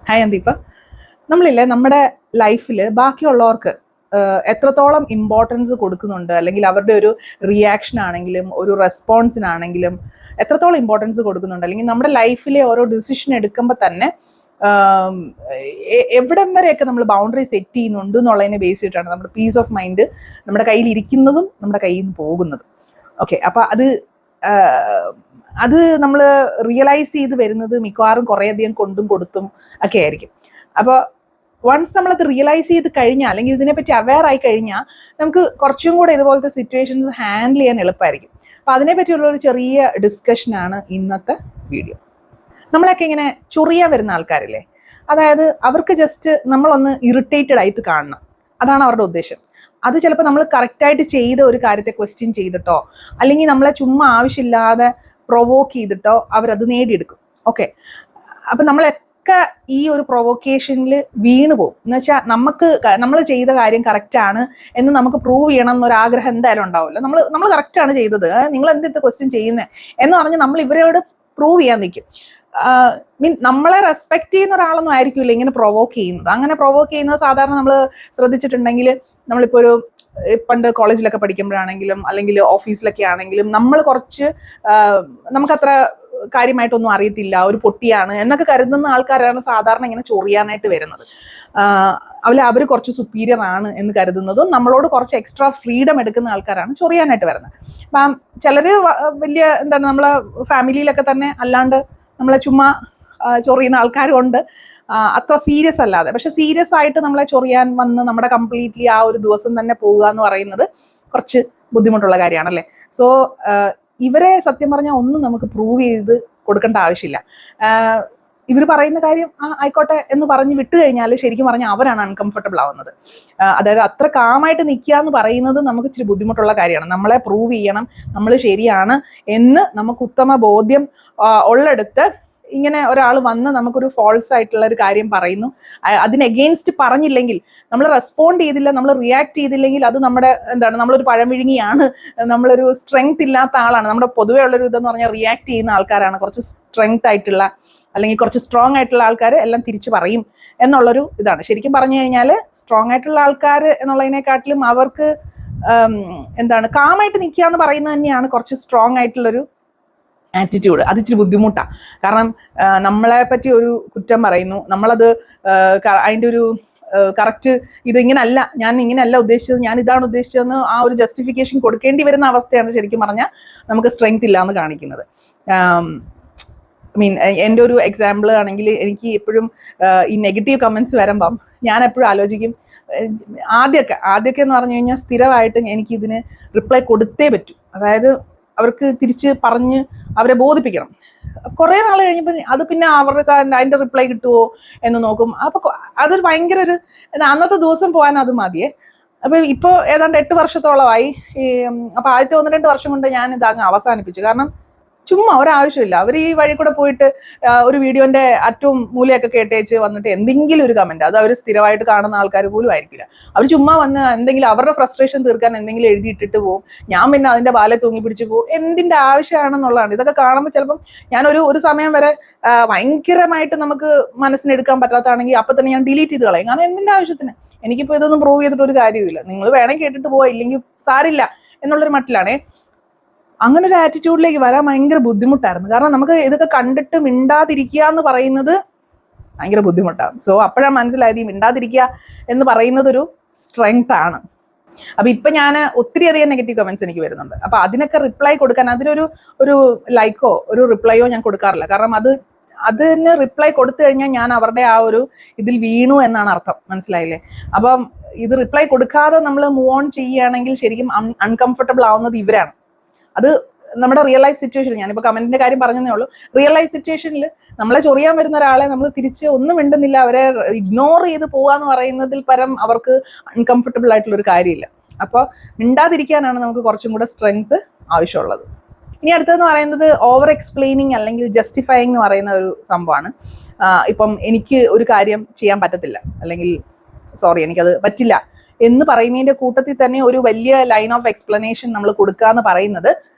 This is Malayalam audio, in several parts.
ഹായ് അന്ദീപ. നമ്മളില്ലേ നമ്മുടെ ലൈഫിൽ ബാക്കിയുള്ളവർക്ക് എത്രത്തോളം ഇമ്പോർട്ടൻസ് കൊടുക്കുന്നുണ്ട്, അല്ലെങ്കിൽ അവരുടെ ഒരു റിയാക്ഷൻ ആണെങ്കിലും ഒരു റെസ്പോൺസിനാണെങ്കിലും എത്രത്തോളം ഇമ്പോർട്ടൻസ് കൊടുക്കുന്നുണ്ട്, അല്ലെങ്കിൽ നമ്മുടെ ലൈഫിലെ ഓരോ ഡിസിഷൻ എടുക്കുമ്പോൾ തന്നെ എവിടം വരെയൊക്കെ നമ്മൾ ബൗണ്ടറി സെറ്റ് ചെയ്യുന്നുണ്ട് എന്നുള്ളതിനെ ബേസ് ചെയ്തിട്ടാണ് നമ്മുടെ പീസ് ഓഫ് മൈൻഡ് നമ്മുടെ കയ്യിൽ ഇരിക്കുന്നതും നമ്മുടെ കയ്യിൽ നിന്ന് പോകുന്നതും. ഓക്കെ, അപ്പം അത് നമ്മൾ റിയലൈസ് ചെയ്ത് വരുന്നത് മിക്കവാറും കുറേയധികം കൊണ്ടും കൊടുത്തും ഒക്കെ ആയിരിക്കും. അപ്പോൾ വൺസ് നമ്മളത് റിയലൈസ് ചെയ്ത് കഴിഞ്ഞാൽ, അല്ലെങ്കിൽ ഇതിനെപ്പറ്റി അവെയർ ആയി കഴിഞ്ഞാൽ, നമുക്ക് കുറച്ചും കൂടെ ഇതുപോലത്തെ സിറ്റുവേഷൻസ് ഹാൻഡിൽ ചെയ്യാൻ എളുപ്പമായിരിക്കും. അപ്പോൾ അതിനെപ്പറ്റിയുള്ള ഒരു ചെറിയ ഡിസ്കഷനാണ് ഇന്നത്തെ വീഡിയോ. നമ്മളൊക്കെ ഇങ്ങനെ ചൊറിയാൻ വരുന്ന ആൾക്കാരില്ലേ, അതായത് അവർക്ക് ജസ്റ്റ് നമ്മളൊന്ന് ഇറിറ്റേറ്റഡ് ആയിട്ട് കാണണം, അതാണ് അവരുടെ ഉദ്ദേശം. അത് ചിലപ്പോൾ നമ്മൾ കറക്റ്റായിട്ട് ചെയ്ത ഒരു കാര്യത്തെ ക്വസ്റ്റ്യൻ ചെയ്തിട്ടോ, അല്ലെങ്കിൽ നമ്മളെ ചുമ്മാ ആവശ്യമില്ലാതെ പ്രൊവോക്ക് ചെയ്തിട്ടോ അവരത് നേടിയെടുക്കും. ഓക്കെ, അപ്പം നമ്മളൊക്കെ ഈ ഒരു പ്രൊവോക്കേഷനിൽ വീണ് പോകും. എന്ന് വെച്ചാൽ നമ്മൾ ചെയ്ത കാര്യം കറക്റ്റാണ് എന്ന് നമുക്ക് പ്രൂവ് ചെയ്യണം എന്നൊരാഗ്രഹം എന്തായാലും ഉണ്ടാവില്ല. നമ്മൾ കറക്റ്റാണ് ചെയ്തത്, നിങ്ങൾ എന്തെടുത്ത് ക്വസ്റ്റ്യൻ ചെയ്യുന്നത് എന്ന് പറഞ്ഞ് നമ്മൾ ഇവരോട് പ്രൂവ് ചെയ്യാൻ നിൽക്കും. നമ്മളെ റെസ്പെക്ട് ചെയ്യുന്ന ഒരാളൊന്നും ആയിരിക്കില്ല ഇങ്ങനെ പ്രൊവോക്ക് ചെയ്യുന്നത്. അങ്ങനെ പ്രൊവോക്ക് ചെയ്യുന്നത് സാധാരണ നമ്മൾ ശ്രദ്ധിച്ചിട്ടുണ്ടെങ്കിൽ, നമ്മളിപ്പോൾ ഒരു പണ്ട് കോളേജിലൊക്കെ പഠിക്കുമ്പോഴാണെങ്കിലും അല്ലെങ്കിൽ ഓഫീസിലൊക്കെ ആണെങ്കിലും നമ്മൾ കുറച്ച് നമുക്കത്ര കാര്യമായിട്ടൊന്നും അറിയത്തില്ല, ഒരു പൊട്ടിയാണ് എന്നൊക്കെ കരുതുന്ന ആൾക്കാരാണ് സാധാരണ ഇങ്ങനെ ചൊറിയാനായിട്ട് വരുന്നത്. അവർ കുറച്ച് സുപ്പീരിയർ ആണ് എന്ന് കരുതുന്നതും നമ്മളോട് കുറച്ച് എക്സ്ട്രാ ഫ്രീഡം എടുക്കുന്ന ആൾക്കാരാണ് ചൊറിയാനായിട്ട് വരുന്നത്. അപ്പം ചിലർ വലിയ എന്താണ്, നമ്മളെ ഫാമിലിയിലൊക്കെ തന്നെ അല്ലാണ്ട് നമ്മളെ ചുമ്മാ ചൊറിയുന്ന ആൾക്കാരുണ്ട്, അത്ര സീരിയസ് അല്ലാതെ. പക്ഷെ സീരിയസ് ആയിട്ട് നമ്മളെ ചൊറിയാൻ വന്ന് നമ്മുടെ കംപ്ലീറ്റ്ലി ആ ഒരു ദിവസം തന്നെ പോവുക എന്ന് പറയുന്നത് കുറച്ച് ബുദ്ധിമുട്ടുള്ള കാര്യമാണല്ലേ. സോ ഇവരെ സത്യം പറഞ്ഞാൽ ഒന്നും നമുക്ക് പ്രൂവ് ചെയ്ത് കൊടുക്കേണ്ട ആവശ്യമില്ല. ഇവർ പറയുന്ന കാര്യം ആയിക്കോട്ടെ എന്ന് പറഞ്ഞ് വിട്ടു കഴിഞ്ഞാൽ ശരിക്കും പറഞ്ഞാൽ അവരാണ് അൺകംഫർട്ടബിൾ ആവുന്നത്. അതായത് അത്ര കാമായിട്ട് നിൽക്കുക എന്ന് പറയുന്നത് നമുക്ക് ഇച്ചിരി ബുദ്ധിമുട്ടുള്ള കാര്യമാണ്. നമ്മളെ പ്രൂവ് ചെയ്യണം, നമ്മൾ ശരിയാണ് എന്ന് നമുക്ക് ഉത്തമ ബോധ്യം ഉള്ളിടത്ത് ഇങ്ങനെ ഒരാൾ വന്ന് നമുക്കൊരു ഫോൾസ് ആയിട്ടുള്ള ഒരു കാര്യം പറയുന്നു, അതിന് എഗെയിൻസ്റ്റ് പറഞ്ഞില്ലെങ്കിൽ, നമ്മൾ റെസ്പോണ്ട് ചെയ്തില്ല, നമ്മൾ റിയാക്ട് ചെയ്തില്ലെങ്കിൽ അത് നമ്മുടെ എന്താണ്, നമ്മളൊരു പഴമിഴുങ്ങിയാണ്, നമ്മളൊരു സ്ട്രെങ്ത് ഇല്ലാത്ത ആളാണ്. നമ്മുടെ പൊതുവേ ഉള്ളൊരു ഇതെന്ന് പറഞ്ഞാൽ റിയാക്ട് ചെയ്യുന്ന ആൾക്കാരാണ് കുറച്ച് സ്ട്രെങ്ത് ആയിട്ടുള്ള, അല്ലെങ്കിൽ കുറച്ച് സ്ട്രോങ് ആയിട്ടുള്ള ആൾക്കാർ എല്ലാം തിരിച്ചു പറയും എന്നുള്ളൊരു ഇതാണ്. ശരിക്കും പറഞ്ഞു കഴിഞ്ഞാൽ സ്ട്രോങ് ആയിട്ടുള്ള ആൾക്കാർ എന്നുള്ളതിനെക്കാട്ടിലും അവർക്ക് എന്താണ്, കാമായിട്ട് നിൽക്കുക എന്ന് പറയുന്നത് തന്നെയാണ് കുറച്ച് സ്ട്രോങ് ആയിട്ടുള്ളൊരു ആറ്റിറ്റ്യൂഡ്. അത് ഇച്ചിരി ബുദ്ധിമുട്ടാണ്. കാരണം നമ്മളെ പറ്റി ഒരു കുറ്റം പറയുന്നു, നമ്മളത് അതിൻ്റെ ഒരു കറക്റ്റ് ഇതിങ്ങനല്ല, ഞാൻ ഇങ്ങനെയല്ല ഉദ്ദേശിച്ചത്, ഞാൻ ഇതാണ് ഉദ്ദേശിച്ചതെന്ന് ആ ഒരു ജസ്റ്റിഫിക്കേഷൻ കൊടുക്കേണ്ടി വരുന്ന അവസ്ഥയാണ് ശരിക്കും പറഞ്ഞാൽ നമുക്ക് സ്ട്രെങ്ത് ഇല്ല എന്ന് കാണിക്കുന്നത്. എൻ്റെ ഒരു എക്സാമ്പിൾ ആണെങ്കിൽ, എനിക്ക് എപ്പോഴും ഈ നെഗറ്റീവ് കമൻറ്റ്സ് വരുമ്പം ഞാൻ എപ്പോഴും ആലോചിക്കും, ആദ്യമൊക്കെ എന്ന് പറഞ്ഞു കഴിഞ്ഞാൽ സ്ഥിരമായിട്ട് എനിക്കിതിന് റിപ്ലൈ കൊടുത്തേ പറ്റൂ. അതായത് അവർക്ക് തിരിച്ച് പറഞ്ഞ് അവരെ ബോധിപ്പിക്കണം. കുറേ നാൾ കഴിഞ്ഞപ്പോൾ അത് പിന്നെ അവർക്ക് അതിൻ്റെ റിപ്ലൈ കിട്ടുമോ എന്ന് നോക്കും. അപ്പോൾ അതൊരു ഭയങ്കര ഒരു അന്നത്തെ ദിവസം പോകാൻ അത് മതിയേ. അപ്പോൾ ഇപ്പോൾ ഏതാണ്ട് 8 വർഷത്തോളമായി. അപ്പോൾ ആദ്യത്തെ 1-2 വർഷം കൊണ്ട് ഞാൻ ഇതങ്ങ് അവസാനിപ്പിച്ചു. കാരണം ചുമ്മാ ഒരാവശ്യമില്ല. അവർ ഈ വഴി കൂടെ പോയിട്ട് ഒരു വീഡിയോന്റെ അറ്റവും മൂലയൊക്കെ കേട്ടേച്ച് വന്നിട്ട് എന്തെങ്കിലും ഒരു കമന്റ്, അത് അവർ സ്ഥിരമായിട്ട് കാണുന്ന ആൾക്കാർ പോലും ആയിരിക്കില്ല. അവർ ചുമ്മാ വന്ന് എന്തെങ്കിലും അവരുടെ ഫ്രസ്ട്രേഷൻ തീർക്കാൻ എന്തെങ്കിലും എഴുതിയിട്ടിട്ട് പോകും. ഞാൻ പിന്നെ അതിന്റെ ബാലെ തൂങ്ങി പിടിച്ച് പോകും. എന്തിന്റെ ആവശ്യമാണെന്നുള്ളതാണ്. ഇതൊക്കെ കാണുമ്പോൾ ചിലപ്പം ഞാനൊരു സമയം വരെ ഭയങ്കരമായിട്ട് നമുക്ക് മനസ്സിനെടുക്കാൻ പറ്റാത്തതാണെങ്കിൽ അപ്പം തന്നെ ഞാൻ ഡിലീറ്റ് ചെയ്ത് കളയും. കാരണം എന്തിന്റെ ആവശ്യത്തിന്, എനിക്കിപ്പോൾ ഇതൊന്നും പ്രൂവ് ചെയ്തിട്ട് ഒരു കാര്യമില്ല. നിങ്ങൾ വേണമെങ്കിൽ കേട്ടിട്ട് പോവാ, ഇല്ലെങ്കിൽ സാരില്ല എന്നുള്ളൊരു മട്ടിലാണേ. അങ്ങനെ ഒരു ആറ്റിറ്റ്യൂഡിലേക്ക് വരാൻ ഭയങ്കര ബുദ്ധിമുട്ടായിരുന്നു. കാരണം നമുക്ക് ഇതൊക്കെ കണ്ടിട്ട് മിണ്ടാതിരിക്കുക എന്ന് പറയുന്നത് ഭയങ്കര ബുദ്ധിമുട്ടാണ്. സോ അപ്പോഴാണ് മനസ്സിലായത് ഈ മിണ്ടാതിരിക്കുക എന്ന് പറയുന്നത് ഒരു സ്ട്രെങ്ത് ആണ്. അപ്പൊ ഇപ്പൊ ഞാൻ ഒത്തിരി അധികം നെഗറ്റീവ് കമന്റ്സ് എനിക്ക് വരുന്നുണ്ട്. അപ്പൊ അതിനൊക്കെ റിപ്ലൈ കൊടുക്കാൻ ഒരു ലൈക്കോ ഒരു റിപ്ലൈയോ ഞാൻ കൊടുക്കാറില്ല. കാരണം അതിന് റിപ്ലൈ കൊടുത്തു കഴിഞ്ഞാൽ ഞാൻ അവരുടെ ആ ഒരു ഇതിൽ വീണു എന്നാണ് അർത്ഥം. മനസ്സിലായില്ലേ? അപ്പം ഇത് റിപ്ലൈ കൊടുക്കാതെ നമ്മൾ മൂവ് ഓൺ ചെയ്യുകയാണെങ്കിൽ ശരിക്കും അൺകംഫർട്ടബിൾ ആവുന്നത് ഇവരാണ്. അത് നമ്മുടെ റിയൽ ലൈഫ് സിറ്റുവേഷനിൽ, ഞാനിപ്പോൾ കമന്റിന്റെ കാര്യം പറഞ്ഞതേ ഉള്ളൂ, റിയൽ ലൈഫ് സിറ്റുവേഷനിൽ നമ്മളെ ചൊറിയാൻ വരുന്ന ഒരാളെ നമ്മൾ തിരിച്ച് ഒന്നും മിണ്ടുന്നില്ല, അവരെ ഇഗ്നോർ ചെയ്ത് പോവാന്ന് പറയുന്നതിൽ പരം അവർക്ക് അൺകംഫർട്ടബിൾ ആയിട്ടുള്ളൊരു കാര്യമില്ല. അപ്പോൾ മിണ്ടാതിരിക്കാനാണ് നമുക്ക് കുറച്ചും കൂടെ സ്ട്രെങ്ത് ആവശ്യമുള്ളത്. ഇനി അടുത്തതെന്ന് പറയുന്നത് ഓവർ എക്സ്പ്ലെയിനിങ് അല്ലെങ്കിൽ ജസ്റ്റിഫൈയിങ് എന്ന് പറയുന്ന ഒരു സംഭവമാണ്. ഇപ്പം എനിക്ക് ഒരു കാര്യം ചെയ്യാൻ പറ്റത്തില്ല, അല്ലെങ്കിൽ സോറി എനിക്കത് പറ്റില്ല എന്ന് പറയുന്നതിന്റെ കൂട്ടത്തിൽ തന്നെ ഒരു വലിയ ലൈൻ ഓഫ് എക്സ്പ്ലനേഷൻ നമ്മൾ കൊടുക്കുക എന്ന് പറയുന്നത്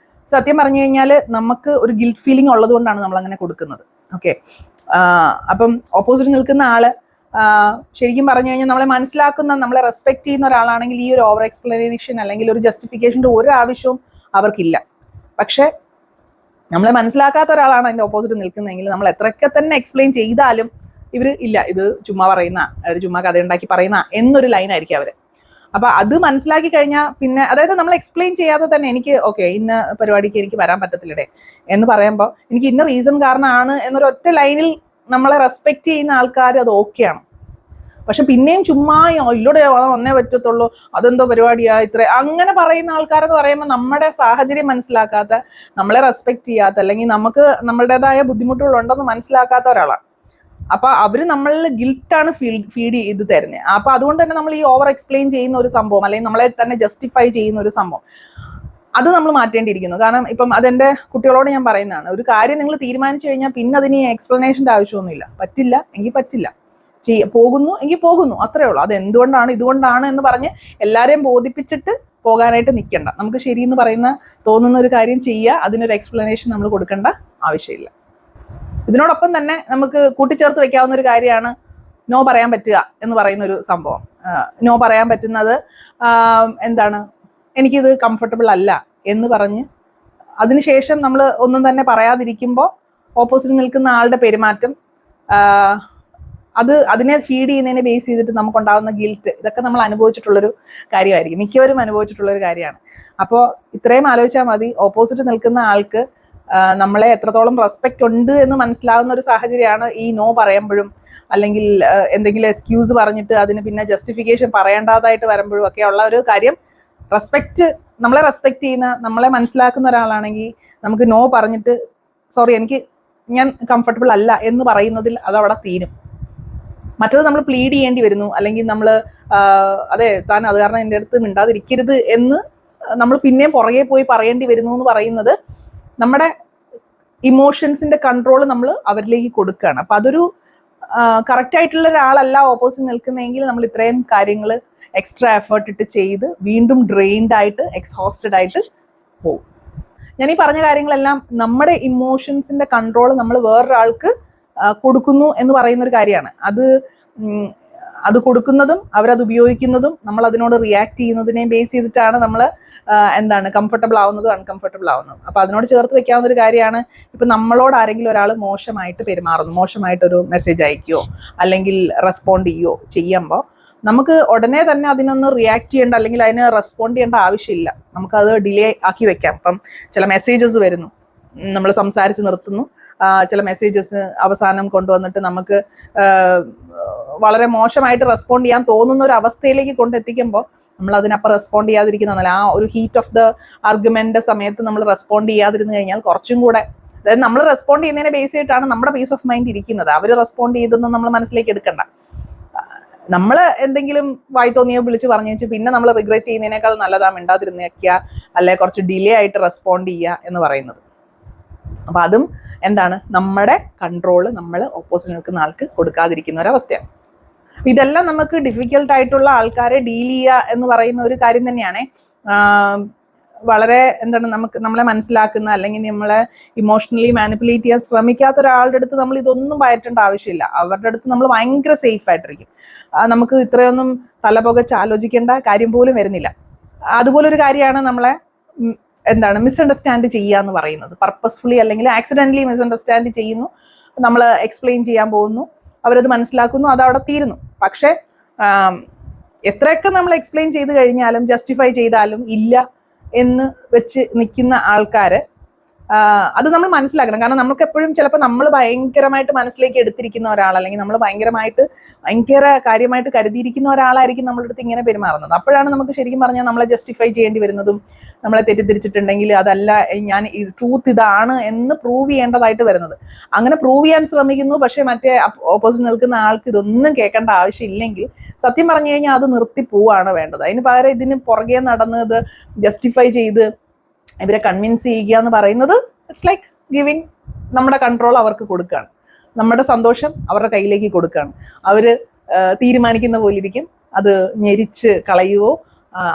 സത്യം പറഞ്ഞു കഴിഞ്ഞാൽ നമുക്ക് ഒരു ഗിൽറ്റ് ഫീലിംഗ് ഉള്ളത് കൊണ്ടാണ് നമ്മൾ അങ്ങനെ കൊടുക്കുന്നത്. ഓക്കെ, അപ്പം ഓപ്പോസിറ്റ് നിൽക്കുന്ന ആള് ശരിക്കും പറഞ്ഞു കഴിഞ്ഞാൽ നമ്മളെ മനസ്സിലാക്കുന്ന, നമ്മളെ റെസ്പെക്ട് ചെയ്യുന്ന ഒരാളാണെങ്കിൽ ഈ ഒരു ഓവർ എക്സ്പ്ലനേഷൻ അല്ലെങ്കിൽ ഒരു ജസ്റ്റിഫിക്കേഷൻ്റെ ഒരു ആവശ്യവും അവർക്കില്ല. പക്ഷെ നമ്മളെ മനസ്സിലാക്കാത്ത ഒരാളാണ് അതിൻ്റെ ഓപ്പോസിറ്റ് നിൽക്കുന്നതെങ്കിൽ നമ്മൾ എത്രയൊക്കെ തന്നെ എക്സ്പ്ലെയിൻ ചെയ്താലും ഇവർ ഇല്ല, ഇത് ചുമ്മാ പറയുന്ന, അവർ ചുമ്മാ കഥ ഉണ്ടാക്കി പറയുന്ന എന്നൊരു ലൈനായിരിക്കും അവർ. അപ്പം അത് മനസ്സിലാക്കി കഴിഞ്ഞാൽ പിന്നെ, അതായത് നമ്മൾ എക്സ്പ്ലെയിൻ ചെയ്യാതെ തന്നെ എനിക്ക് ഓക്കെ ഇന്ന പരിപാടിക്ക് എനിക്ക് വരാൻ പറ്റത്തില്ലടേ എന്ന് പറയുമ്പോൾ എനിക്ക് ഇന്ന റീസൺ കാരണമാണ് എന്നൊരു ഒറ്റ ലൈനിൽ നമ്മളെ റെസ്പെക്റ്റ് ചെയ്യുന്ന ആൾക്കാർ അത് ഓക്കെയാണ്. പക്ഷെ പിന്നെയും ചുമ്മാ ഇല്ലൂടെ വന്നേ പറ്റത്തുള്ളൂ, അതെന്തോ പരിപാടിയാ ഇത്ര, അങ്ങനെ പറയുന്ന ആൾക്കാരെന്ന് പറയുമ്പോൾ നമ്മുടെ സാഹചര്യം മനസ്സിലാക്കാത്ത, നമ്മളെ റെസ്പെക്ട് ചെയ്യാത്ത, അല്ലെങ്കിൽ നമുക്ക് നമ്മളുടേതായ ബുദ്ധിമുട്ടുകളുണ്ടെന്ന് മനസ്സിലാക്കാത്ത ഒരാളാണ്. അപ്പൊ അവര് നമ്മളിൽ ഗിൽട്ടാണ് ഫീഡ് ചെയ്ത് തരുന്നത്. അപ്പൊ അതുകൊണ്ട് തന്നെ നമ്മൾ ഈ ഓവർ എക്സ്പ്ലെയിൻ ചെയ്യുന്ന ഒരു സംഭവം, അല്ലെങ്കിൽ നമ്മളെ തന്നെ ജസ്റ്റിഫൈ ചെയ്യുന്ന ഒരു സംഭവം, അത് നമ്മൾ മാറ്റേണ്ടിയിരിക്കുന്നു. കാരണം ഇപ്പം അതെന്റെ കുട്ടികളോട് ഞാൻ പറയുന്നതാണ്, ഒരു കാര്യം നിങ്ങൾ തീരുമാനിച്ചു കഴിഞ്ഞാൽ പിന്നെ അതിന് എക്സ്പ്ലനേഷൻ്റെ ആവശ്യമൊന്നുമില്ല. പറ്റില്ല എങ്കിൽ പറ്റില്ല, പോകുന്നു എങ്കിൽ പോകുന്നു, അത്രേ ഉള്ളൂ. അത് എന്തുകൊണ്ടാണ് ഇതുകൊണ്ടാണ് എന്ന് പറഞ്ഞ് എല്ലാവരെയും ബോധിപ്പിച്ചിട്ട് പോകാനായിട്ട് നിൽക്കണ്ട. നമുക്ക് ശരിയെന്ന് തോന്നുന്ന ഒരു കാര്യം ചെയ്യുക, അതിനൊരു എക്സ്പ്ലനേഷൻ നമ്മൾ കൊടുക്കേണ്ട ആവശ്യമില്ല. ഇതിനോടൊപ്പം തന്നെ നമുക്ക് കൂട്ടിച്ചേർത്ത് വെക്കാവുന്ന ഒരു കാര്യമാണ് നോ പറയാൻ പറ്റുക എന്ന് പറയുന്ന ഒരു സംഭവം. നോ പറയാൻ പറ്റുന്നത് എന്താണ്, എനിക്കിത് കംഫർട്ടബിൾ അല്ല എന്ന് പറഞ്ഞ് അതിനുശേഷം നമ്മൾ ഒന്നും തന്നെ പറയാതിരിക്കുമ്പോൾ ഓപ്പോസിറ്റ് നിൽക്കുന്ന ആളുടെ പെരുമാറ്റം, അതിനെ ഫീഡ് ചെയ്യുന്നതിനെ ബേസ് ചെയ്തിട്ട് നമുക്കുണ്ടാകുന്ന ഗിൽറ്റ്, ഇതൊക്കെ നമ്മൾ അനുഭവിച്ചിട്ടുള്ളൊരു കാര്യമായിരിക്കും, മിക്കവരും അനുഭവിച്ചിട്ടുള്ളൊരു കാര്യമാണ്. അപ്പോൾ ഇത്രയും ആലോചിച്ചാൽ മതി, ഓപ്പോസിറ്റ് നിൽക്കുന്ന ആൾക്ക് നമ്മളെ എത്രത്തോളം റെസ്പെക്റ്റ് ഉണ്ട് എന്ന് മനസ്സിലാവുന്ന ഒരു സാഹചര്യമാണ് ഈ നോ പറയുമ്പോഴും, അല്ലെങ്കിൽ എന്തെങ്കിലും എക്സ്ക്യൂസ് പറഞ്ഞിട്ട് അതിന് പിന്നെ ജസ്റ്റിഫിക്കേഷൻ പറയേണ്ടതായിട്ട് വരുമ്പോഴും ഒക്കെ ഉള്ള ഒരു കാര്യം. നമ്മളെ റെസ്പെക്റ്റ് ചെയ്യുന്ന, നമ്മളെ മനസ്സിലാക്കുന്ന ഒരാളാണെങ്കിൽ നമുക്ക് നോ പറഞ്ഞിട്ട് സോറി ഞാൻ കംഫർട്ടബിൾ അല്ല എന്ന് പറയുന്നതിൽ അതവിടെ തീരും. മറ്റത് നമ്മൾ പ്ലീഡ് ചെയ്യേണ്ടി വരുന്നു, അല്ലെങ്കിൽ നമ്മൾ അതെ താൻ അത് കാരണം എൻ്റെ അടുത്ത് മിണ്ടാതിരിക്കരുത് എന്ന് നമ്മൾ പിന്നെയും പുറകെ പോയി പറയേണ്ടി വരുന്നു എന്ന് പറയുന്നത് നമ്മുടെ ഇമോഷൻസിന്റെ കൺട്രോൾ നമ്മൾ അവരിലേക്ക് കൊടുക്കുകയാണ്. അപ്പം അതൊരു കറക്റ്റ് ആയിട്ടുള്ള ഒരാളല്ല ഓപ്പോസിറ്റ് നിൽക്കുന്നതെങ്കിൽ നമ്മൾ ഇത്രയും കാര്യങ്ങൾ എക്സ്ട്രാ എഫേർട്ട് ഇട്ട് ചെയ്ത് വീണ്ടും ഡ്രെയിൻഡ് ആയിട്ട് എക്സോസ്റ്റഡ് ആയിട്ട് പോകും. ഞാൻ ഈ പറഞ്ഞ കാര്യങ്ങളെല്ലാം നമ്മുടെ ഇമോഷൻസിന്റെ കൺട്രോൾ നമ്മൾ വേറൊരാൾക്ക് കൊടുക്കുന്നു എന്ന് പറയുന്ന ഒരു കാര്യമാണ്. അത് കൊടുക്കുന്നതും അവരത് ഉപയോഗിക്കുന്നതും നമ്മൾ അതിനോട് റിയാക്ട് ചെയ്യുന്നതിനെ ബേസ് ചെയ്തിട്ടാണ് നമ്മൾ കംഫർട്ടബിൾ ആവുന്നതും അൺകംഫർട്ടബിൾ ആവുന്നതും. അപ്പോൾ അതിനോട് ചേർത്ത് വെക്കാവുന്ന ഒരു കാര്യമാണ്, ഇപ്പം നമ്മളോട് ആരെങ്കിലും ഒരാൾ മോശമായിട്ട് പെരുമാറുന്നു, മോശമായിട്ടൊരു മെസ്സേജ് അയക്കുകയോ അല്ലെങ്കിൽ റെസ്പോണ്ട് ചെയ്യുകയോ ചെയ്യുമ്പോൾ നമുക്ക് ഉടനെ തന്നെ അതിനൊന്ന് റിയാക്ട് ചെയ്യേണ്ട അല്ലെങ്കിൽ അതിന് റെസ്പോണ്ട് ചെയ്യേണ്ട ആവശ്യമില്ല. നമുക്കത് ഡിലേ ആക്കി വെക്കാം. ഇപ്പം ചില മെസ്സേജസ് വരുന്നു, നമ്മൾ സംസാരിച്ച് നിർത്തുന്നു, ചില മെസ്സേജസ് അവസാനം കൊണ്ടുവന്നിട്ട് നമുക്ക് വളരെ മോശമായിട്ട് റെസ്പോണ്ട് ചെയ്യാൻ തോന്നുന്ന ഒരു അവസ്ഥയിലേക്ക് കൊണ്ടെത്തിക്കുമ്പോൾ നമ്മൾ അതിനപ്പം റെസ്പോണ്ട് ചെയ്യാതിരിക്കുന്നതല്ല. ആ ഒരു ഹീറ്റ് ഓഫ് ദ ആർഗ്യുമെന്റ് സമയത്ത് നമ്മൾ റെസ്പോണ്ട് ചെയ്യാതിരുന്നു കഴിഞ്ഞാൽ കുറച്ചും കൂടെ, അതായത് നമ്മൾ റെസ്പോണ്ട് ചെയ്യുന്നതിനെ ബേസ് ചെയ്തിട്ടാണ് നമ്മുടെ പീസ് ഓഫ് മൈൻഡ് ഇരിക്കുന്നത്. അവർ റെസ്പോണ്ട് ചെയ്തൊന്നും നമ്മൾ മനസ്സിലേക്ക് എടുക്കണ്ട. നമ്മൾ എന്തെങ്കിലും വായി തോന്നിയോ വിളിച്ച് പറഞ്ഞു പിന്നെ നമ്മൾ റിഗ്രറ്റ് ചെയ്യുന്നതിനേക്കാൾ നല്ലതാ മിണ്ടാതിരുന്നേക്കുക, അല്ലെ കുറച്ച് ഡിലേ ആയിട്ട് റെസ്പോണ്ട് ചെയ്യുക എന്ന് പറയുന്നത്. അപ്പം അതും നമ്മുടെ കൺട്രോള് നമ്മൾ ഓപ്പോസിറ്റ് നിൽക്കുന്ന ആൾക്ക് കൊടുക്കാതിരിക്കുന്ന ഒരവസ്ഥയാണ്. ഇതെല്ലാം നമുക്ക് ഡിഫിക്കൽട്ട് ആയിട്ടുള്ള ആൾക്കാരെ ഡീൽ ചെയ്യുക എന്ന് പറയുന്ന ഒരു കാര്യം തന്നെയാണ്. വളരെ നമ്മളെ മനസ്സിലാക്കുന്ന അല്ലെങ്കിൽ നമ്മളെ ഇമോഷണലി മാനിപ്പുലേറ്റ് ചെയ്യാൻ ശ്രമിക്കാത്ത ഒരാളുടെ അടുത്ത് നമ്മൾ ഇതൊന്നും പയറ്റേണ്ട ആവശ്യമില്ല. അവരുടെ അടുത്ത് നമ്മൾ ഭയങ്കര സേഫ് ആയിട്ടിരിക്കും. നമുക്ക് ഇത്രയൊന്നും തലപുകച്ച് ആലോചിക്കേണ്ട കാര്യം പോലും വരുന്നില്ല. അതുപോലൊരു കാര്യമാണ് നമ്മളെ മിസ്അണ്ടർസ്റ്റാൻഡ് ചെയ്യുക എന്ന് പറയുന്നത്. പർപ്പസ്ഫുള്ളി അല്ലെങ്കിൽ ആക്സിഡൻ്റലി മിസ്അണ്ടർസ്റ്റാൻഡ് ചെയ്യുന്നു, നമ്മൾ എക്സ്പ്ലെയിൻ ചെയ്യാൻ പോകുന്നു, അവരത് മനസ്സിലാക്കുന്നു, അതവിടെ തീരുന്നു. പക്ഷെ എത്രയൊക്കെ നമ്മൾ എക്സ്പ്ലെയിൻ ചെയ്ത് കഴിഞ്ഞാലും ജസ്റ്റിഫൈ ചെയ്താലും ഇല്ല എന്ന് വെച്ച് നിൽക്കുന്ന ആൾക്കാര് അത് നമ്മൾ മനസ്സിലാക്കണം. കാരണം നമുക്ക് എപ്പോഴും ചിലപ്പോൾ നമ്മൾ ഭയങ്കരമായിട്ട് മനസ്സിലേക്ക് എടുത്തിരിക്കുന്ന ഒരാൾ, അല്ലെങ്കിൽ നമ്മൾ ഭയങ്കര കാര്യമായിട്ട് കരുതിയിരിക്കുന്ന ഒരാളായിരിക്കും നമ്മുടെ അടുത്ത് ഇങ്ങനെ പെരുമാറുന്നത്. അപ്പോഴാണ് നമുക്ക് ശരിക്കും പറഞ്ഞാൽ നമ്മളെ ജസ്റ്റിഫൈ ചെയ്യേണ്ടി വരുന്നതും, നമ്മളെ തെറ്റിദ്ധരിച്ചിട്ടുണ്ടെങ്കിൽ അതല്ല, ട്രൂത്ത് ഇതാണ് എന്ന് പ്രൂവ് ചെയ്യേണ്ടതായിട്ട് വരുന്നത്. അങ്ങനെ പ്രൂവ് ചെയ്യാൻ ശ്രമിക്കുന്നു. പക്ഷേ മറ്റേ ഓപ്പോസിറ്റ് നിൽക്കുന്ന ആൾക്ക് ഇതൊന്നും കേൾക്കേണ്ട ആവശ്യമില്ലെങ്കിൽ സത്യം പറഞ്ഞു കഴിഞ്ഞാൽ അത് നിർത്തി പോവാണ് വേണ്ടത്. അതിന് പകരം ഇതിന് പുറകെ നടന്ന് ഇത് ജസ്റ്റിഫൈ ചെയ്ത് ഇവരെ കൺവിൻസ് ചെയ്യുക എന്ന് പറയുന്നത് ഇറ്റ്സ് ലൈക്ക് ഗിവിങ് നമ്മുടെ കൺട്രോൾ അവർക്ക് കൊടുക്കുകയാണ്, നമ്മുടെ സന്തോഷം അവരുടെ കയ്യിലേക്ക് കൊടുക്കുകയാണ്. അവർ തീരുമാനിക്കുന്ന പോലെ ഇരിക്കും അത് ഞെരിച്ച് കളയുവോ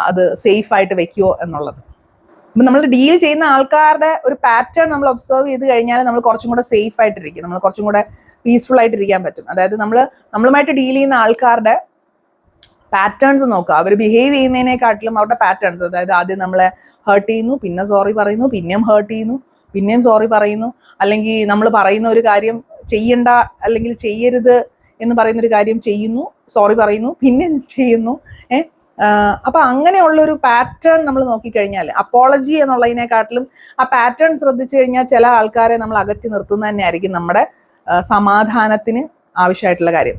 അത് സേഫായിട്ട് വെക്കുവോ എന്നുള്ളത്. ഇപ്പം നമ്മൾ ഡീൽ ചെയ്യുന്ന ആൾക്കാരുടെ ഒരു പാറ്റേൺ നമ്മൾ ഒബ്സർവ് ചെയ്ത് കഴിഞ്ഞാൽ നമ്മൾ കുറച്ചും കൂടെ സേഫ് ആയിട്ടിരിക്കും, നമ്മൾ കുറച്ചും കൂടെ പീസ്ഫുൾ ആയിട്ടിരിക്കാൻ പറ്റും. അതായത് നമ്മളുമായിട്ട് ഡീൽ ചെയ്യുന്ന ആൾക്കാരുടെ പാറ്റേൺസ് നോക്കുക, അവർ ബിഹേവ് ചെയ്യുന്നതിനെക്കാട്ടിലും അവരുടെ പാറ്റേൺസ്, അതായത് ആദ്യം നമ്മളെ ഹേർട്ട് ചെയ്യുന്നു, പിന്നെ സോറി പറയുന്നു, പിന്നെയും ഹേർട്ട് ചെയ്യുന്നു, പിന്നെയും സോറി പറയുന്നു, അല്ലെങ്കിൽ നമ്മൾ പറയുന്ന ഒരു കാര്യം ചെയ്യണ്ട അല്ലെങ്കിൽ ചെയ്യരുത് എന്ന് പറയുന്നൊരു കാര്യം ചെയ്യുന്നു, സോറി പറയുന്നു, പിന്നെ ചെയ്യുന്നു. അപ്പൊ അങ്ങനെയുള്ളൊരു പാറ്റേൺ നമ്മൾ നോക്കിക്കഴിഞ്ഞാൽ, അപ്പോളജി എന്നുള്ളതിനെക്കാട്ടിലും ആ പാറ്റേൺ ശ്രദ്ധിച്ചു കഴിഞ്ഞാൽ ചില ആൾക്കാരെ നമ്മൾ അകറ്റി നിർത്തുന്നത് തന്നെയായിരിക്കും നമ്മുടെ സമാധാനത്തിന് ആവശ്യമായിട്ടുള്ള കാര്യം.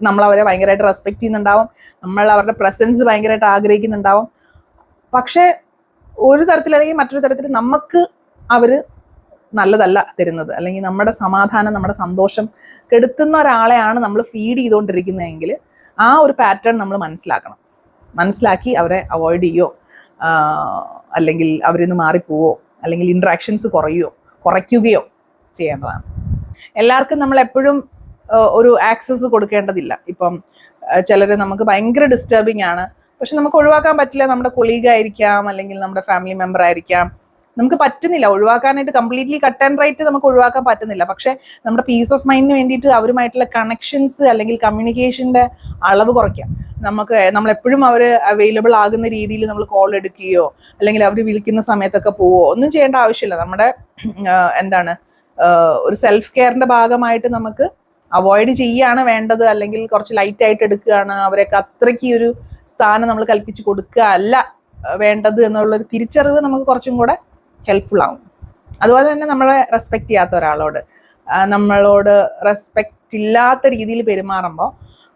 നമ്മൾ അവരെ ഭയങ്കരമായിട്ട് റെസ്പെക്ട് ചെയ്യുന്നുണ്ടാവും, നമ്മൾ അവരുടെ പ്രസൻസ് ഭയങ്കരമായിട്ട് ആഗ്രഹിക്കുന്നുണ്ടാവും. പക്ഷെ ഒരു തരത്തിൽ അല്ലെങ്കിൽ മറ്റൊരു തരത്തിൽ നമുക്ക് അവർ നല്ലതല്ല തരുന്നത്, അല്ലെങ്കിൽ നമ്മുടെ സമാധാനം, നമ്മുടെ സന്തോഷം കെടുത്തുന്ന ഒരാളെയാണ് നമ്മൾ ഫീഡ് ചെയ്തുകൊണ്ടിരിക്കുന്നതെങ്കിൽ ആ ഒരു പാറ്റേൺ നമ്മൾ മനസ്സിലാക്കി അവരെ അവോയ്ഡ് ചെയ്യോ, അല്ലെങ്കിൽ അവരിൽ നിന്ന് മാറിപ്പോവോ, അല്ലെങ്കിൽ ഇൻട്രാക്ഷൻസ് കുറയ്ക്കുകയോ ചെയ്യേണ്ടതാണ്. എല്ലാവർക്കും നമ്മൾ എപ്പോഴും ഒരു ആക്സസ് കൊടുക്കേണ്ടതില്ല. ഇപ്പം ചിലർ നമുക്ക് ഭയങ്കര ഡിസ്റ്റർബിങ് ആണ്, പക്ഷെ നമുക്ക് ഒഴിവാക്കാൻ പറ്റില്ല. നമ്മുടെ കൊളീഗ് ആയിരിക്കാം, അല്ലെങ്കിൽ നമ്മുടെ ഫാമിലി മെമ്പർ ആയിരിക്കാം, നമുക്ക് പറ്റുന്നില്ല ഒഴിവാക്കാനായിട്ട്. കംപ്ലീറ്റ്ലി കട്ട് ആൻഡ് റൈറ്റ് നമുക്ക് ഒഴിവാക്കാൻ പറ്റുന്നില്ല. പക്ഷെ നമ്മുടെ പീസ് ഓഫ് മൈൻഡിന് വേണ്ടിയിട്ട് അവരുമായിട്ടുള്ള കണക്ഷൻസ് അല്ലെങ്കിൽ കമ്മ്യൂണിക്കേഷൻ്റെ അളവ് കുറയ്ക്കാം. നമ്മളെപ്പോഴും അവർ അവൈലബിൾ ആകുന്ന രീതിയിൽ നമ്മൾ കോൾ എടുക്കുകയോ അല്ലെങ്കിൽ അവർ വിളിക്കുന്ന സമയത്തൊക്കെ പോവോ ഒന്നും ചെയ്യേണ്ട ആവശ്യമില്ല. നമ്മുടെ ഒരു സെൽഫ് കെയറിന്റെ ഭാഗമായിട്ട് നമുക്ക് അവോയ്ഡ് ചെയ്യാണ് വേണ്ടത്, അല്ലെങ്കിൽ കുറച്ച് ലൈറ്റ് ആയിട്ട് എടുക്കുകയാണ്, അവരൊക്കെ അത്രയ്ക്ക് ഒരു സ്ഥാനം നമ്മൾ കൽപ്പിച്ച് കൊടുക്കുക അല്ല വേണ്ടത് എന്നുള്ളൊരു തിരിച്ചറിവ് നമുക്ക് കുറച്ചും കൂടെ ഹെൽപ്ഫുൾ ആവും. അതുപോലെ തന്നെ നമ്മളെ റെസ്പെക്റ്റ് ചെയ്യാത്ത ഒരാളോട് നമ്മളോട് റെസ്പെക്റ്റ് ഇല്ലാത്ത രീതിയിൽ പെരുമാറുമ്പോൾ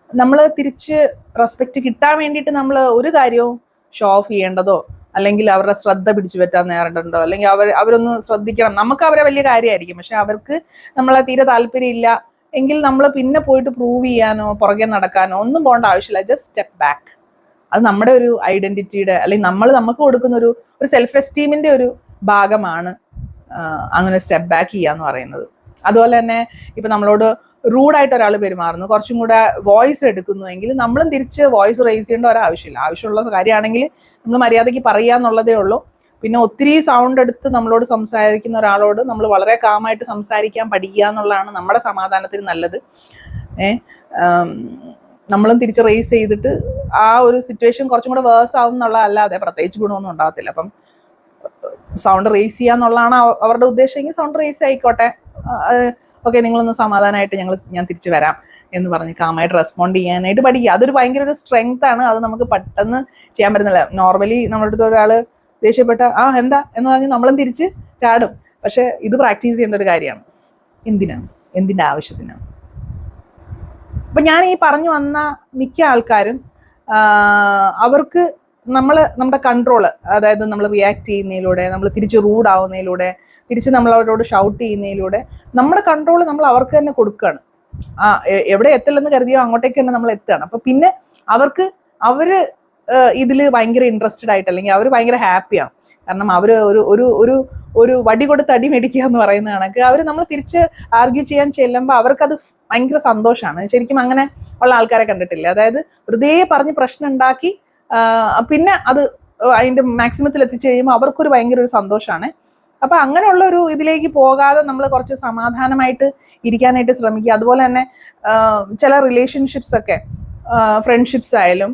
നമ്മൾ തിരിച്ച് റെസ്പെക്റ്റ് കിട്ടാൻ വേണ്ടിയിട്ട് നമ്മൾ ഒരു കാര്യവും ഷോ ഓഫ് ചെയ്യേണ്ടതോ അല്ലെങ്കിൽ അവരുടെ ശ്രദ്ധ പിടിച്ചു പറ്റാൻ നേരിട്ടുണ്ടോ, അല്ലെങ്കിൽ അവരൊന്ന് ശ്രദ്ധിക്കണം. നമുക്ക് അവരെ വലിയ കാര്യമായിരിക്കും, പക്ഷെ അവർക്ക് നമ്മളെ തീരെ താല്പര്യമില്ല എങ്കിൽ നമ്മൾ പിന്നെ പോയിട്ട് പ്രൂവ് ചെയ്യാനോ പുറകെ നടക്കാനോ ഒന്നും പോകേണ്ട ആവശ്യമില്ല. Just step back. അത് നമ്മുടെ ഒരു ഐഡന്റിറ്റിയുടെ അല്ലെങ്കിൽ നമുക്ക് കൊടുക്കുന്ന ഒരു സെൽഫ് എസ്റ്റീമിന്റെ ഒരു ഭാഗമാണ് അങ്ങനെ സ്റ്റെപ്പ് ബാക്ക് ചെയ്യാന്ന് പറയുന്നത്. അതുപോലെ തന്നെ ഇപ്പം നമ്മളോട് റൂഡായിട്ട് ഒരാൾ പെരുമാറുന്നു, കുറച്ചും കൂടെ വോയിസ് എടുക്കുന്നു എങ്കിൽ നമ്മളും തിരിച്ച് വോയിസ് റേസ് ചെയ്യേണ്ട ഒരാവശ്യമില്ല. ആവശ്യമുള്ള കാര്യമാണെങ്കിൽ നമ്മൾ മര്യാദയ്ക്ക് പറയുക എന്നുള്ളതേ ഉള്ളൂ. പിന്നെ ഒത്തിരി സൗണ്ട് എടുത്ത് നമ്മളോട് സംസാരിക്കുന്ന ഒരാളോട് നമ്മൾ വളരെ കാമായിട്ട് സംസാരിക്കാൻ പഠിക്കുക എന്നുള്ളതാണ് നമ്മുടെ സമാധാനത്തിന് നല്ലത്. നമ്മളും തിരിച്ച് റേസ് ചെയ്തിട്ട് ആ ഒരു സിറ്റുവേഷൻ കുറച്ചും കൂടെ വേഴ്സ് ആവും എന്നുള്ളതല്ലാതെ പ്രത്യേകിച്ച് ഗുണമൊന്നും ഉണ്ടാകത്തില്ല. അപ്പം സൗണ്ട് റേസ് ചെയ്യുക എന്നുള്ളതാണ് അവരുടെ ഉദ്ദേശമെങ്കിൽ സൗണ്ട് റേസ് ആയിക്കോട്ടെ, ഓക്കെ നിങ്ങളൊന്ന് സമാധാനമായിട്ട് ഞാൻ തിരിച്ചു വരാം എന്ന് പറഞ്ഞ് കാമായിട്ട് റെസ്പോണ്ട് ചെയ്യാനായിട്ട് പഠിക്കുക. അതൊരു ഭയങ്കര ഒരു സ്ട്രെങ്ത് ആണ്. അത് നമുക്ക് പെട്ടെന്ന് ചെയ്യാൻ പറ്റുന്നില്ല. നോർമലി നമ്മുടെ അടുത്ത് ഒരാൾ ദേഷ്യപ്പെട്ട എന്താ എന്ന് പറഞ്ഞ് നമ്മളും തിരിച്ച് ചാടും. പക്ഷെ ഇത് പ്രാക്ടീസ് ചെയ്യേണ്ട ഒരു കാര്യമാണ്. എന്തിൻ്റെ ആവശ്യത്തിനാണ്? അപ്പം ഞാൻ ഈ പറഞ്ഞു വന്ന മിക്ക ആൾക്കാരും അവർക്ക് നമ്മുടെ കൺട്രോള്, അതായത് നമ്മൾ റിയാക്ട് ചെയ്യുന്നതിലൂടെ, നമ്മൾ തിരിച്ച് റൂഡാവുന്നതിലൂടെ, തിരിച്ച് നമ്മൾ അവരോട് ഷൗട്ട് ചെയ്യുന്നതിലൂടെ നമ്മുടെ കൺട്രോൾ നമ്മൾ അവർക്ക് തന്നെ കൊടുക്കുകയാണ്. എവിടെ എത്തില്ലെന്ന് കരുതിയോ അങ്ങോട്ടേക്ക് തന്നെ നമ്മൾ എത്തുകയാണ്. അപ്പം പിന്നെ അവർ ഇതിൽ ഭയങ്കര ഇൻട്രസ്റ്റഡ് ആയിട്ട്, അല്ലെങ്കിൽ അവർ ഭയങ്കര ഹാപ്പിയാണ്. കാരണം അവർ ഒരു വടി കൊടുത്ത് അടി മേടിക്കുക എന്ന് പറയുന്ന കണക്ക് അവർ നമ്മൾ തിരിച്ച് ആർഗ്യൂ ചെയ്യാൻ ചെല്ലുമ്പോൾ അവർക്കത് ഭയങ്കര സന്തോഷമാണ്. ശരിക്കും അങ്ങനെ ഉള്ള ആൾക്കാരെ കണ്ടിട്ടില്ല. അതായത് വെറുതെ പറഞ്ഞ് പ്രശ്നം ഉണ്ടാക്കി പിന്നെ അത് അതിൻ്റെ മാക്സിമത്തിൽ എത്തിച്ചു കഴിയുമ്പോൾ അവർക്കൊരു ഭയങ്കര ഒരു സന്തോഷമാണ്. അപ്പം അങ്ങനെയുള്ള ഒരു ഇതിലേക്ക് പോകാതെ നമ്മൾ കുറച്ച് സമാധാനമായിട്ട് ഇരിക്കാനായിട്ട് ശ്രമിക്കുക. അതുപോലെ തന്നെ ചില റിലേഷൻഷിപ്സ് ഒക്കെ, ഫ്രണ്ട്ഷിപ്സ് ആയാലും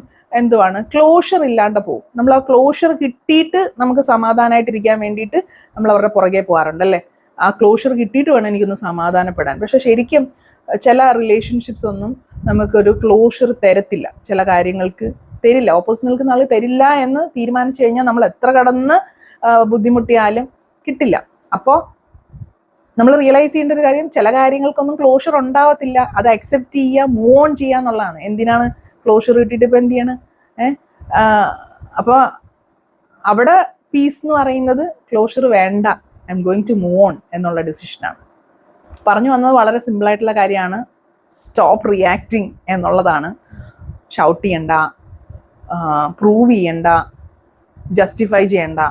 ക്ലോഷർ ഇല്ലാണ്ട് പോകും. നമ്മൾ ആ ക്ലോഷർ കിട്ടിയിട്ട് നമുക്ക് സമാധാനമായിട്ടിരിക്കാൻ വേണ്ടിയിട്ട് നമ്മൾ അവരുടെ പുറകെ പോകാറുണ്ട് അല്ലേ. ആ ക്ലോഷർ കിട്ടിയിട്ട് വേണം എനിക്കൊന്ന് സമാധാനപ്പെടാൻ. പക്ഷെ ശരിക്കും ചില റിലേഷൻഷിപ്സ് ഒന്നും നമുക്കൊരു ക്ലോഷർ തരത്തില്ല, ചില കാര്യങ്ങൾക്ക് തരില്ല. ഓപ്പോസിറ്റ് നിൽക്കുന്ന ആൾ തരില്ല എന്ന് തീരുമാനിച്ചു കഴിഞ്ഞാൽ നമ്മൾ എത്ര കടന്ന് ബുദ്ധിമുട്ടിയാലും കിട്ടില്ല. അപ്പോൾ നമ്മൾ റിയലൈസ് ചെയ്യേണ്ട ഒരു കാര്യം, ചില കാര്യങ്ങൾക്കൊന്നും ക്ലോഷർ ഉണ്ടാവത്തില്ല. അത് അക്സെപ്റ്റ് ചെയ്യുക, മൂവ് ഓൺ ചെയ്യുക എന്നുള്ളതാണ്. എന്തിനാണ് ക്ലോഷർ കിട്ടിയിട്ട് ഇപ്പം എന്ത് ചെയ്യാണ്? അപ്പോൾ അവിടെ പീസ് എന്ന് പറയുന്നത് ക്ലോഷർ വേണ്ട, I am going to move on എന്നുള്ള ഡിസിഷനാണ്. പറഞ്ഞു വന്നത് വളരെ സിമ്പിളായിട്ടുള്ള കാര്യമാണ്. സ്റ്റോപ്പ് റിയാക്ടിങ് എന്നുള്ളതാണ്. ഷൗട്ട് ചെയ്യണ്ട, പ്രൂവ് ചെയ്യണ്ട, ജസ്റ്റിഫൈ ചെയ്യണ്ട,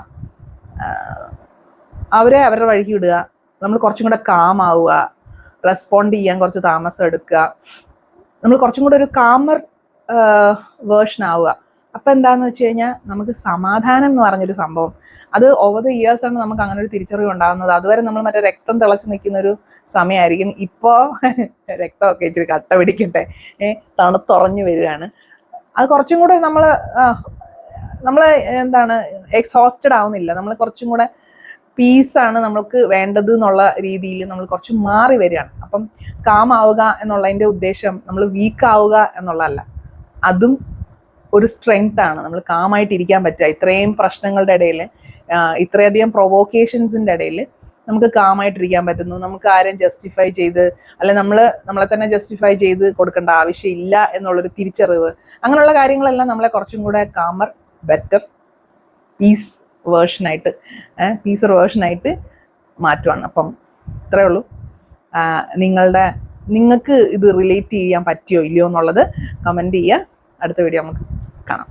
അവരെ അവരുടെ വഴിക്ക് വിടുക. നമ്മൾ കുറച്ചും കൂടെ കാം ആവുക, റെസ്പോണ്ട് ചെയ്യാൻ കുറച്ച് താമസം എടുക്കുക, നമ്മൾ കുറച്ചും കൂടെ ഒരു കാമർ വേർഷൻ ആവുക. അപ്പം എന്താണെന്ന് വെച്ച് കഴിഞ്ഞാൽ നമുക്ക് സമാധാനം എന്ന് പറഞ്ഞൊരു സംഭവം അത് ഓവർ ദ ഇയേഴ്സാണ് നമുക്ക് അങ്ങനെ ഒരു തിരിച്ചറിവ് ഉണ്ടാകുന്നത്. അതുവരെ നമ്മൾ മറ്റേ രക്തം തിളച്ച് നിൽക്കുന്ന ഒരു സമയമായിരിക്കും. ഇപ്പോൾ രക്തമൊക്കെ ഇച്ചിരി കട്ട പിടിക്കട്ടെ, തണുത്തുറഞ്ഞു വരികയാണ്. അത് കുറച്ചും കൂടെ നമ്മൾ എന്താണ് എക്സോസ്റ്റഡ് ആവുന്നില്ല, നമ്മൾ കുറച്ചും കൂടെ പീസാണ് നമ്മൾക്ക് വേണ്ടത് എന്നുള്ള രീതിയിൽ നമ്മൾ കുറച്ച് മാറി വരികയാണ്. അപ്പം കാമാവുക എന്നുള്ളതിൻ്റെ ഉദ്ദേശം നമ്മൾ വീക്ക് ആവുക എന്നുള്ളതല്ല, അതും ഒരു സ്ട്രെങ്ത് ആണ്. നമ്മൾ കാമായിട്ടിരിക്കാൻ പറ്റുക ഇത്രയും പ്രശ്നങ്ങളുടെ ഇടയിൽ, ഇത്രയധികം പ്രൊവോക്കേഷൻസിൻ്റെ ഇടയിൽ നമുക്ക് കാമായിട്ടിരിക്കാൻ പറ്റുന്നു. നമുക്ക് ആരെയും ജസ്റ്റിഫൈ ചെയ്ത് അല്ലെ നമ്മളെ തന്നെ ജസ്റ്റിഫൈ ചെയ്ത് കൊടുക്കേണ്ട ആവശ്യമില്ല എന്നുള്ളൊരു തിരിച്ചറിവ്, അങ്ങനെയുള്ള കാര്യങ്ങളെല്ലാം നമ്മളെ കുറച്ചും കൂടെ കാമർ, ബെറ്റർ, പീസർ വേർഷനായിട്ട് മാറ്റുവാണ്. അപ്പം ഇത്രയേ ഉള്ളൂ. നിങ്ങൾക്ക് ഇത് റിലേറ്റ് ചെയ്യാൻ പറ്റിയോ ഇല്ലയോ എന്നുള്ളത് കമൻറ്റ് ചെയ്യുക. അടുത്ത വീഡിയോ നമുക്ക് കാണാം.